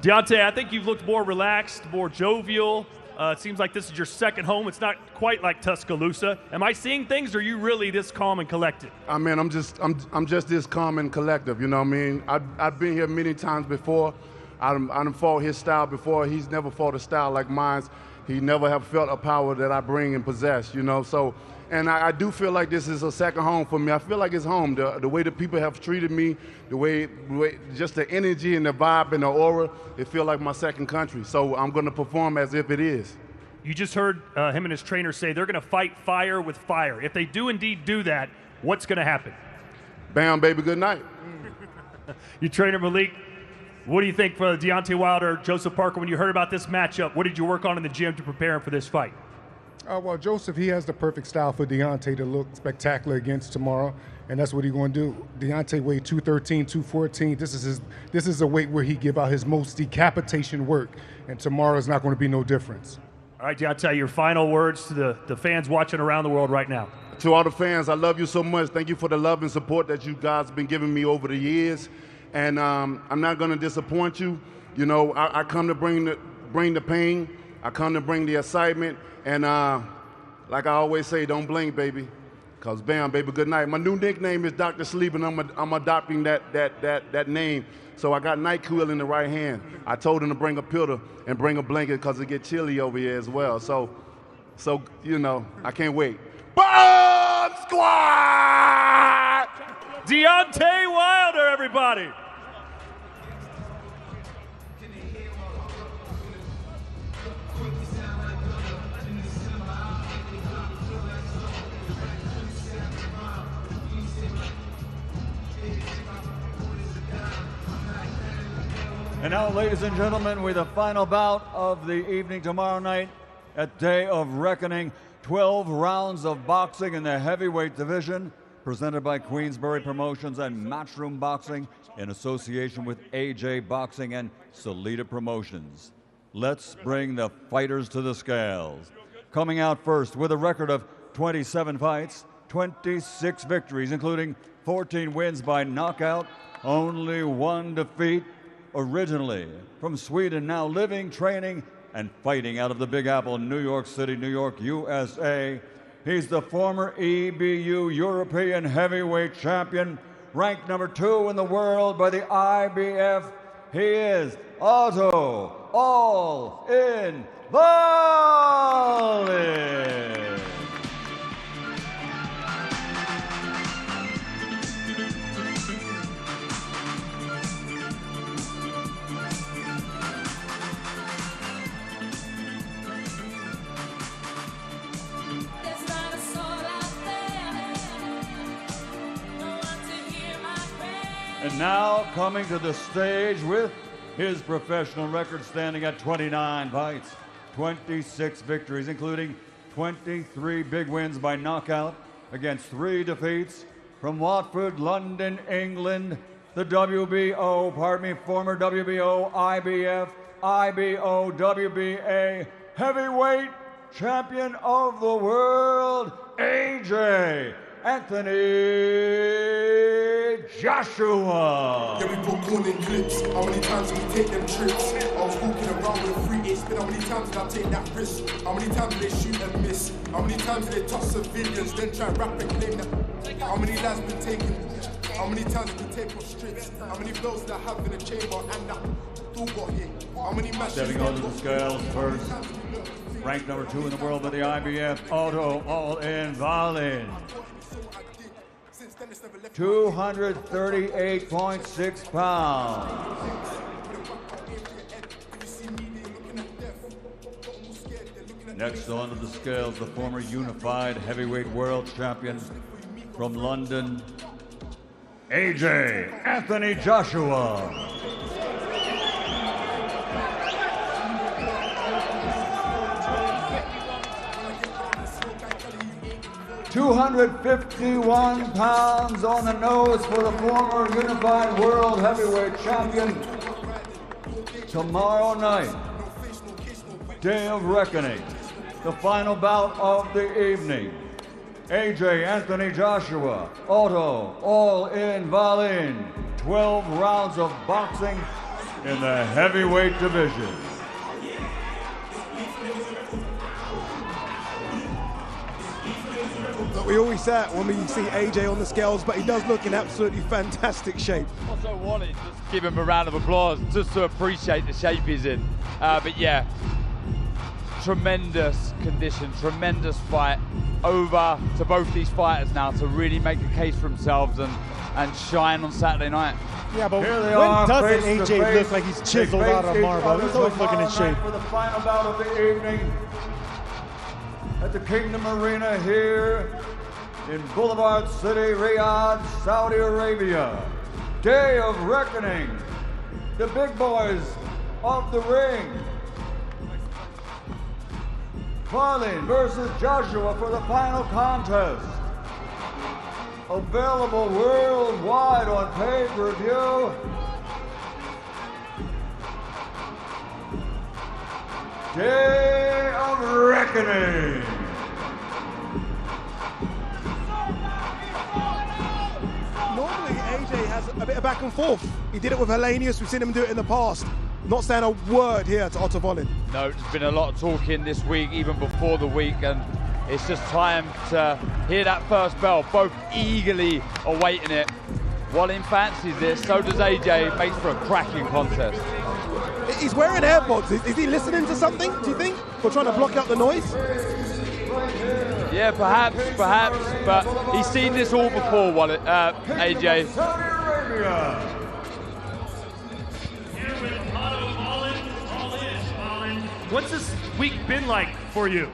Deontay, I think you've looked more relaxed, more jovial. It seems like this is your second home. It's not quite like Tuscaloosa. Am I seeing things, or are you really this calm and collected? I mean, I'm just this calm and collective, you know what I mean? I've been here many times before. I done fought his style before. He's never fought a style like mine. He never have felt a power that I bring and possess, you know? So, and I do feel like this is a second home for me. I feel like it's home. The way the people have treated me, the way just the energy and the vibe and the aura, it feels like my second country. So I'm going to perform as if it is. You just heard him and his trainer say they're going to fight fire with fire. If they do indeed do that, what's going to happen? Bam, baby, good night. Your trainer, Malik, what do you think for Deontay Wilder, Joseph Parker, when you heard about this matchup? What did you work on in the gym to prepare him for this fight? Well, Joseph, he has the perfect style for Deontay to look spectacular against tomorrow, and that's what he's going to do. Deontay weighed 213, 214. This is a weight where he give out his most decapitation work, and tomorrow is not going to be no difference. All right, Deontay, your final words to the fans watching around the world right now. To all the fans, I love you so much. Thank you for the love and support that you guys have been giving me over the years, and I'm not going to disappoint you. You know, I come to bring the pain. I come to bring the excitement. And like I always say, don't blink, baby. Cause bam, baby, good night. My new nickname is Dr. Sleep, and I'm adopting that name. So I got NyQuil in the right hand. I told him to bring a pillow and bring a blanket because it get chilly over here as well. So you know, I can't wait. Bomb Squad! Deontay Wilder, everybody. And now, ladies and gentlemen, with the final bout of the evening tomorrow night at Day of Reckoning. 12 rounds of boxing in the heavyweight division, presented by Queensberry Promotions and Matchroom Boxing in association with AJ Boxing and Salida Promotions. Let's bring the fighters to the scales. Coming out first with a record of 27 fights, 26 victories, including 14 wins by knockout, only 1 defeat. Originally from Sweden, now living, training, and fighting out of the Big Apple, New York City, New York, USA. He's the former EBU European Heavyweight Champion, ranked number 2 in the world by the IBF. He is Otto All-In Wallin. And now coming to the stage with his professional record standing at 29 fights, 26 victories, including 23 big wins by knockout against 3 defeats. From Watford, London, England, the former WBO, IBF, IBO, WBA heavyweight champion of the world, AJ Anthony Joshua. Yeah, we put corn in clips. How many times did we take them trips? I was walking around with a 3-8 spin. How many times did I take that risk? How many times did they shoot and miss? How many times did they touch civilians, then try and rap and claim that? How many lives been taken? How many times did we take off strips? How many blows did I have in the chamber and that all got hit? How many matches? Stepping onto the scales first, ranked number 2 in the world by the IBF, Otto All-In Wallin. 238.6 pounds. Next onto the scales, the former unified heavyweight world champion from London, AJ Anthony Joshua. 251 pounds on the nose for the former unified world heavyweight champion. Tomorrow night, Day of Reckoning, the final bout of the evening. AJ Anthony Joshua, Otto All-In Wallin, 12 rounds of boxing in the heavyweight division. We always say it when we see AJ on the scales, but he does look in absolutely fantastic shape. Also wanted to just give him a round of applause just to appreciate the shape he's in. But yeah, tremendous condition, tremendous fight. Over to both these fighters now to really make a case for themselves and shine on Saturday night. Yeah, but when doesn't AJ look like he's chiseled out of marble? He's always looking in shape. For the final bout of the evening at the Kingdom Arena here in Boulevard City, Riyadh, Saudi Arabia. Day of Reckoning. The big boys of the ring. Wallin versus Joshua for the final contest. Available worldwide on pay-per-view. Day of Reckoning. Normally AJ has a bit of back and forth. He did it with Hellenius, we've seen him do it in the past. Not saying a word here to Otto Wallin. No, there's been a lot of talking this week, even before the week, and It's just time to hear that first bell, both eagerly awaiting it. Wallin fancies this, so does AJ, makes for a cracking contest. He's wearing AirPods. Is he listening to something, do you think? Or trying to block out the noise? Yeah, perhaps, but he's seen this all before, AJ. What's this week been like for you?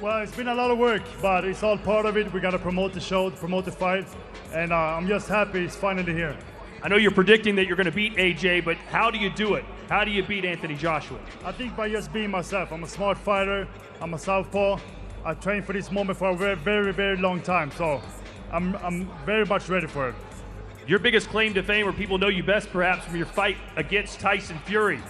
Well, it's been a lot of work, but it's all part of it. We got to promote the show, promote the fight, and I'm just happy it's finally here. I know you're predicting that you're going to beat AJ, but how do you do it? How do you beat Anthony Joshua? I think by just being myself. I'm a smart fighter. I'm a southpaw. I trained for this moment for a very, very, very long time, so I'm very much ready for it. Your biggest claim to fame, or people know you best perhaps, from your fight against Tyson Fury.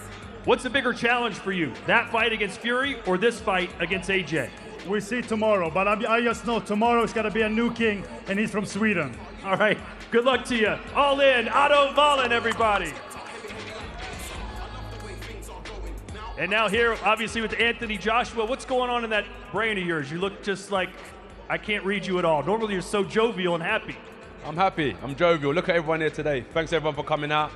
What's the bigger challenge for you? That fight against Fury or this fight against AJ? We'll see tomorrow, but I just know tomorrow is going to be a new king, and he's from Sweden. All right, good luck to you. All in, Otto Wallin, everybody. And now here, obviously, with Anthony Joshua, what's going on in that brain of yours? You look just like, I can't read you at all. Normally, you're so jovial and happy. I'm happy, I'm jovial. Look at everyone here today. Thanks everyone for coming out.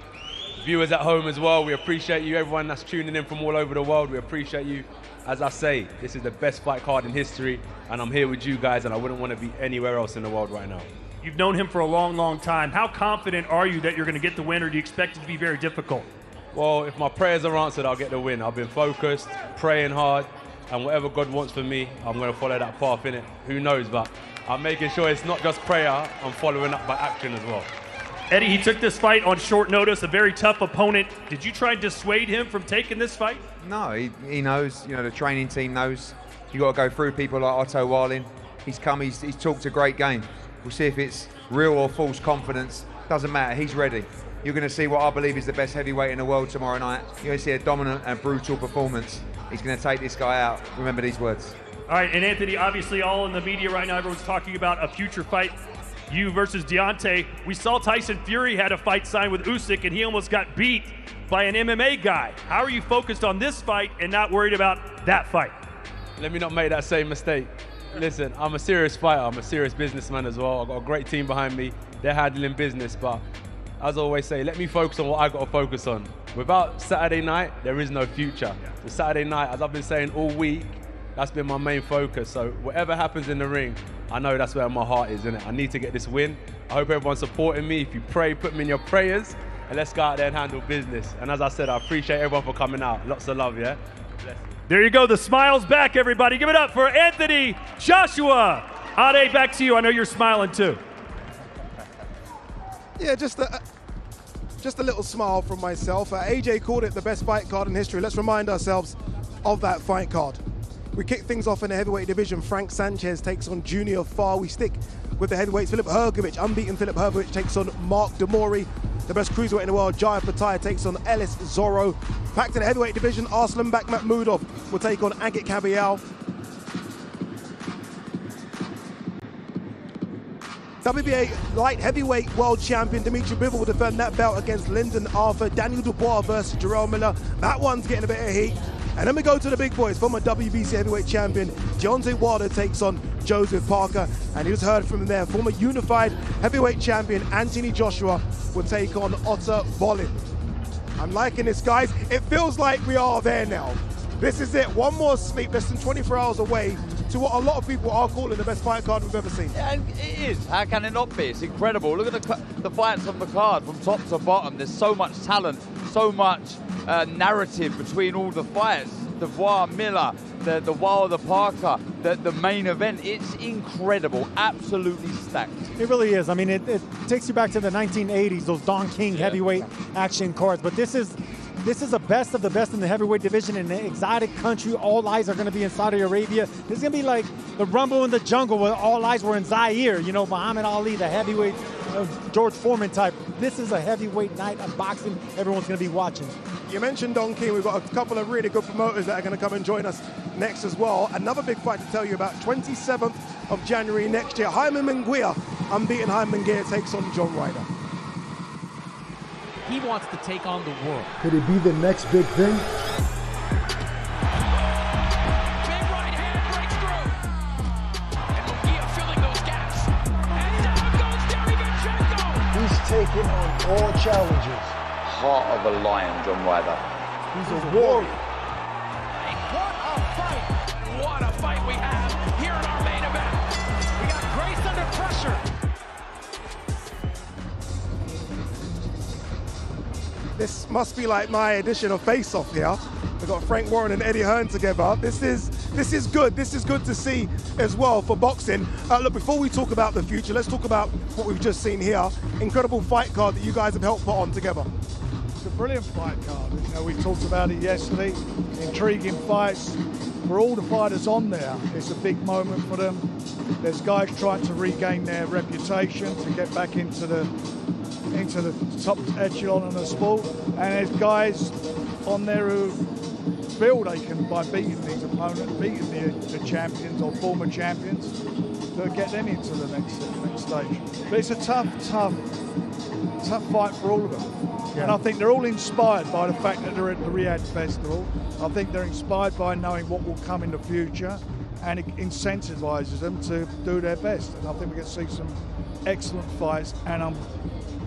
Viewers at home as well, we appreciate you. Everyone that's tuning in from all over the world, we appreciate you. As I say, this is the best fight card in history, and I'm here with you guys, and I wouldn't want to be anywhere else in the world right now. You've known him for a long, long time. How confident are you that you're going to get the win, or do you expect it to be very difficult? Well, if my prayers are answered, I'll get the win. I've been focused, praying hard, and whatever God wants for me, I'm going to follow that path, innit? Who knows, but I'm making sure it's not just prayer, I'm following up by action as well. Eddie, he took this fight on short notice, a very tough opponent. Did you try and dissuade him from taking this fight? No, he knows, you know, the training team knows. You got to go through people like Otto Wallin. He's come, he's talked a great game. We'll see if it's real or false confidence. Doesn't matter, he's ready. You're going to see what I believe is the best heavyweight in the world tomorrow night. You're going to see a dominant and brutal performance. He's going to take this guy out. Remember these words. All right, and Anthony, obviously all in the media right now, everyone's talking about a future fight. You versus Deontay. We saw Tyson Fury had a fight signed with Usyk, and he almost got beat by an MMA guy. How are you focused on this fight and not worried about that fight? Let me not make that same mistake. Listen, I'm a serious fighter. I'm a serious businessman as well. I've got a great team behind me. They're handling business, but as I always say, let me focus on what I got to focus on. Without Saturday night, there is no future. The Saturday night, as I've been saying all week, that's been my main focus. So whatever happens in the ring, I know that's where my heart is, innit? I need to get this win. I hope everyone's supporting me. If you pray, put me in your prayers, and let's go out there and handle business. And as I said, I appreciate everyone for coming out. Lots of love, yeah? Bless you. There you go, the smile's back, everybody. Give it up for Anthony Joshua. Ade, back to you. I know you're smiling too. Yeah, just a little smile from myself. AJ called it the best fight card in history. Let's remind ourselves of that fight card. We kick things off in the heavyweight division. Frank Sanchez takes on Junior Farr. We stick with the heavyweights. Filip Hrgovic, unbeaten Filip Hrgovic, takes on Mark Demori. The best cruiserweight in the world, Jaya Pattaya, takes on Ellis Zorro. Packed in the heavyweight division, Arslanbek Makhmudov will take on Agit Kabayel. WBA light heavyweight world champion Dimitri Bivol will defend that belt against Lyndon Arthur. Daniel Dubois versus Jarrell Miller. That one's getting a bit of heat. And then we go to the big boys. Former WBC heavyweight champion Deontay Wilder takes on Joseph Parker. And you just heard from him there. Former unified heavyweight champion Anthony Joshua will take on Otto Wallin. I'm liking this, guys. It feels like we are there now. This is it. One more sleep, less than 24 hours away to what a lot of people are calling the best fight card we've ever seen. Yeah, and it is. How can it not be? It's incredible. Look at the fights on the card from top to bottom. There's so much talent, so much narrative between all the fights. Dubois, Miller, the Wilder Parker, the main event. It's incredible. Absolutely stacked. It really is. I mean, it takes you back to the 1980s, those Don King heavyweight action cards. But this is the best of the best in the heavyweight division in an exotic country. All eyes are going to be in Saudi Arabia. This is going to be like the Rumble in the Jungle where all eyes were in Zaire. You know, Muhammad Ali, the heavyweight, George Foreman type. This is a heavyweight night of boxing. Everyone's going to be watching. You mentioned Don King. We've got a couple of really good promoters that are going to come and join us next as well. Another big fight to tell you about, 27th of January next year. Jaime Munguia, unbeaten Jaime Munguia, takes on John Ryder. He wants to take on the world. Could it be the next big thing? Big right hand breaks through. taking on all challenges. Heart of a lion, John Ryder. He's a warrior. What a fight! What a fight we have here in our main event. We got Grace under pressure. This must be like my edition of Face Off here. We've got Frank Warren and Eddie Hearn together. This is good. This is good to see as well for boxing. Look, before we talk about the future, let's talk about what we've just seen here. Incredible fight card that you guys have helped put on together. It's a brilliant fight card. You know, we talked about it yesterday. Intriguing fights for all the fighters on there. It's a big moment for them. There's guys trying to regain their reputation to get back into the top echelon of the sport, and there's guys on there who feel they can, by beating these opponents, beating the champions or former champions, to get them into the next stage. But it's a tough fight for all of them. Yeah. And I think they're all inspired by the fact that they're at the Riyadh Festival. I think they're inspired by knowing what will come in the future, and it incentivizes them to do their best. And I think we're going to see some excellent fights, and I'm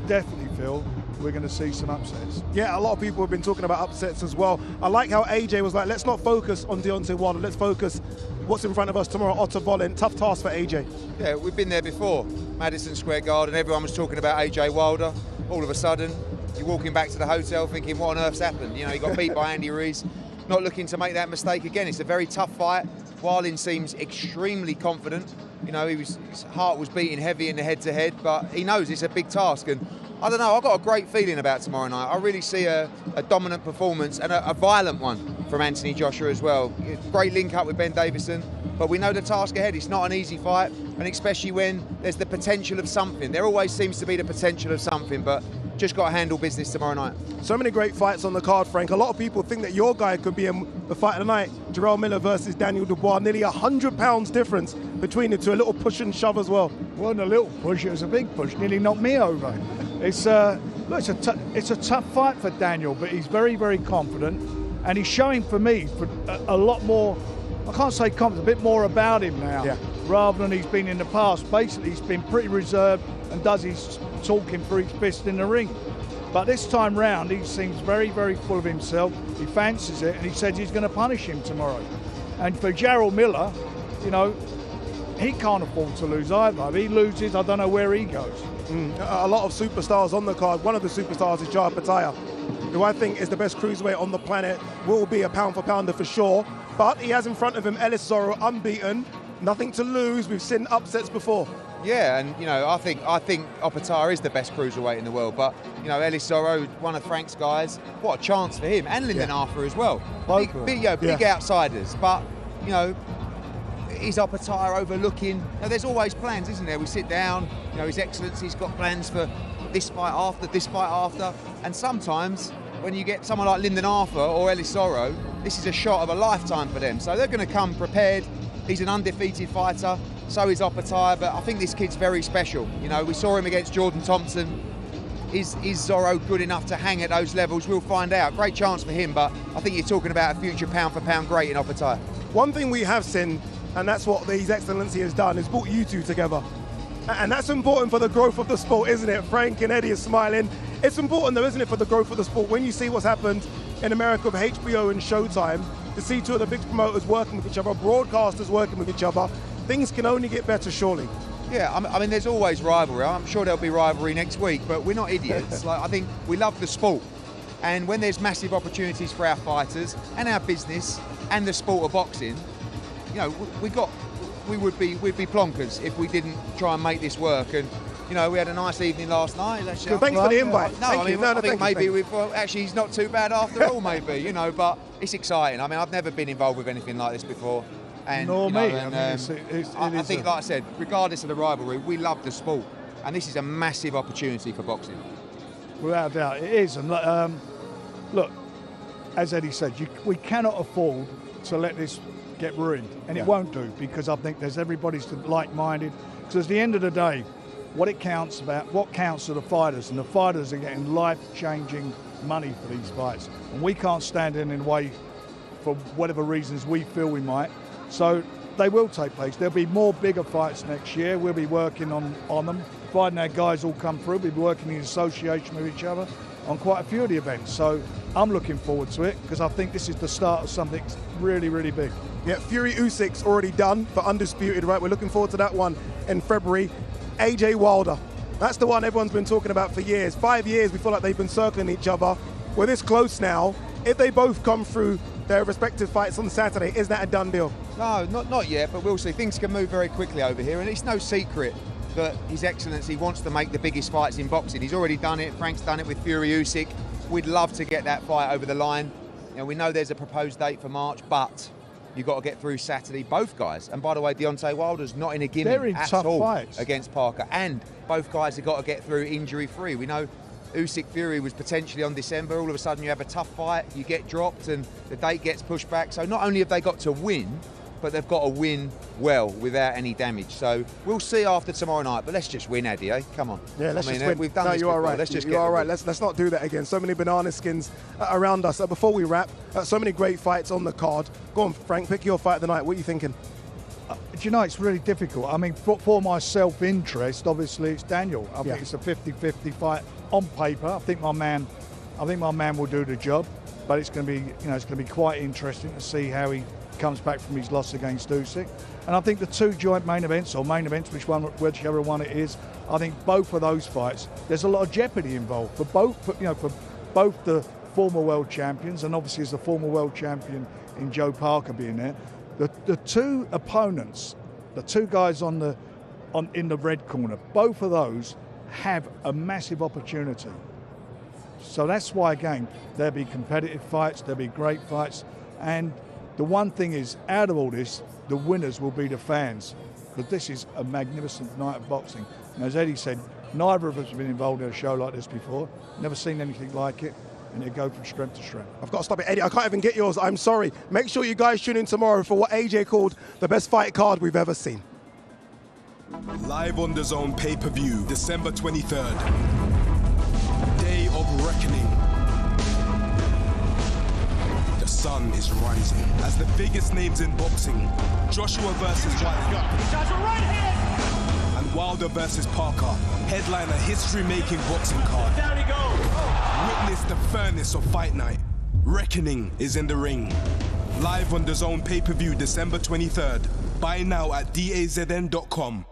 definitely feel we're going to see some upsets. Yeah, a lot of people have been talking about upsets as well. I like how AJ was like, let's not focus on Deontay Wilder, let's focus what's in front of us tomorrow, Otto Volin. Tough task for AJ. Yeah, we've been there before. Madison Square Garden, everyone was talking about AJ Wilder. All of a sudden, you're walking back to the hotel thinking, what on earth's happened? You know, he got beat by Andy Ruiz. Not looking to make that mistake again. It's a very tough fight. Wilding seems extremely confident. You know, his heart was beating heavy in the head-to-head, but he knows it's a big task. And I don't know, I've got a great feeling about tomorrow night. I really see a dominant performance and a violent one from Anthony Joshua as well. Great link up with Ben Davison, but we know the task ahead. It's not an easy fight, and especially when there's the potential of something. There always seems to be the potential of something, but just got to handle business tomorrow night. So many great fights on the card, Frank. A lot of people think that your guy could be in the fight of the night. Jarrell Miller versus Daniel Dubois. Nearly 100 pounds difference between the two. A little push and shove as well. Wasn't a little push, it was a big push. Nearly knocked me over. It's a tough fight for Daniel, but he's very, very confident. And he's showing for me a lot more, I can't say confident, a bit more about him now, rather than he's been in the past. Basically, he's been pretty reserved and does his talking through his fist in the ring. But this time round, he seems very, very full of himself. He fancies it, and he says he's going to punish him tomorrow. And for Jarrell Miller, you know, he can't afford to lose either. If he loses, I don't know where he goes. A lot of superstars on the card. One of the superstars is Jaya Pataya, who I think is the best cruiserweight on the planet, will be a pound-for-pounder for sure. But he has in front of him Ellis Zorro, unbeaten, nothing to lose. We've seen upsets before. Yeah, and you know, I think Opatara is the best cruiserweight in the world. But you know, Ellis Zorro, one of Frank's guys, what a chance for him, and Lyndon Arthur as well. Big outsiders, but you know, is Opatara overlooking? Now, there's always plans, isn't there? We sit down, you know, His Excellency's got plans for this fight after, and sometimes when you get someone like Lyndon Arthur or Ellis Zorro, this is a shot of a lifetime for them. So they're going to come prepared. He's an undefeated fighter, so is Opatara, but I think this kid's very special. You know, we saw him against Jordan Thompson. Is Zorro good enough to hang at those levels? We'll find out. Great chance for him, but I think you're talking about a future pound-for-pound great in Opatara. One thing we have seen, and that's what His Excellency has done, is brought you two together. And that's important for the growth of the sport, isn't it? Frank and Eddie are smiling. It's important though, isn't it, for the growth of the sport? When you see what's happened in America with HBO and Showtime, to see two of the big promoters working with each other, broadcasters working with each other, things can only get better, surely. Yeah, I mean, there's always rivalry. I'm sure there'll be rivalry next week, but we're not idiots. Like, I think we love the sport. And when there's massive opportunities for our fighters and our business and the sport of boxing, you know, we'd be plonkers if we didn't try and make this work. And you know, we had a nice evening last night. Thanks for the invite. No, I think maybe actually he's not too bad after all, maybe, you know, but it's exciting. I mean, I've never been involved with anything like this before. And, Nor you know, me. And, I think, like I said, regardless of the rivalry, we love the sport. And this is a massive opportunity for boxing. Without doubt, it is. And look, as Eddie said, we cannot afford to let this get ruined. And it won't do, because I think there's everybody's like-minded. Because at the end of the day, what counts are the fighters, and the fighters are getting life-changing money for these fights. And we can't stand in the way for whatever reasons we feel we might. So they will take place. There'll be more bigger fights next year. We'll be working on them, providing our guys all come through. We'll be working in association with each other on quite a few of the events. So I'm looking forward to it because I think this is the start of something really, really big. Yeah, Fury Usyk's already done for Undisputed, right? We're looking forward to that one in February. AJ Wilder, that's the one everyone's been talking about for years. 5 years, we feel like they've been circling each other. We're this close now. If they both come through their respective fights on Saturday, is that a done deal? No, not yet, but we'll see. Things can move very quickly over here, and it's no secret that His Excellency wants to make the biggest fights in boxing. He's already done it. Frank's done it with Fury Usyk. We'd love to get that fight over the line. You know, we know there's a proposed date for March, but you've got to get through Saturday, both guys. And by the way, Deontay Wilder's not in a gimme at all fights against Parker. And both guys have got to get through injury-free. We know Usyk Fury was potentially on December. All of a sudden you have a tough fight, you get dropped and the date gets pushed back. So not only have they got to win, but they've got to win well without any damage. So we'll see after tomorrow night, but let's just win, Eddie, eh? Come on. Yeah, let's just win. We've done no, this you are before. right. Let's just you are right. Let's not do that again. So many banana skins around us. Before we wrap, so many great fights on the card. Go on, Frank, pick your fight of the night. What are you thinking? Do you know, it's really difficult. I mean, for my self-interest, obviously it's Daniel. I think it's a 50-50 fight on paper. I think my man will do the job, but it's going to be, it's going to be quite interesting to see how he comes back from his loss against Usyk. And I think the two joint main events, whichever one it is, I think both of those fights, there's a lot of jeopardy involved for both, for both the former world champions, and obviously as the former world champion in Joe Parker being there. The two opponents, the two guys in the red corner, both of those have a massive opportunity. So that's why, again, there'll be competitive fights, there'll be great fights, and the one thing is, out of all this, the winners will be the fans, because this is a magnificent night of boxing. And as Eddie said, neither of us have been involved in a show like this before, never seen anything like it. And you go from strength to strength. I've got to stop it, Eddie. I can't even get yours. I'm sorry. Make sure you guys tune in tomorrow for what AJ called the best fight card we've ever seen. Live on DAZN pay-per-view, December 23rd. Day of reckoning. The sun is rising as the biggest names in boxing, Joshua versus Wilder. And Wilder versus Parker, headline a history-making boxing card. Down he goes. Witness the furnace of fight night. Reckoning is in the ring. Live on DAZN pay-per-view December 23rd. Buy now at DAZN.com.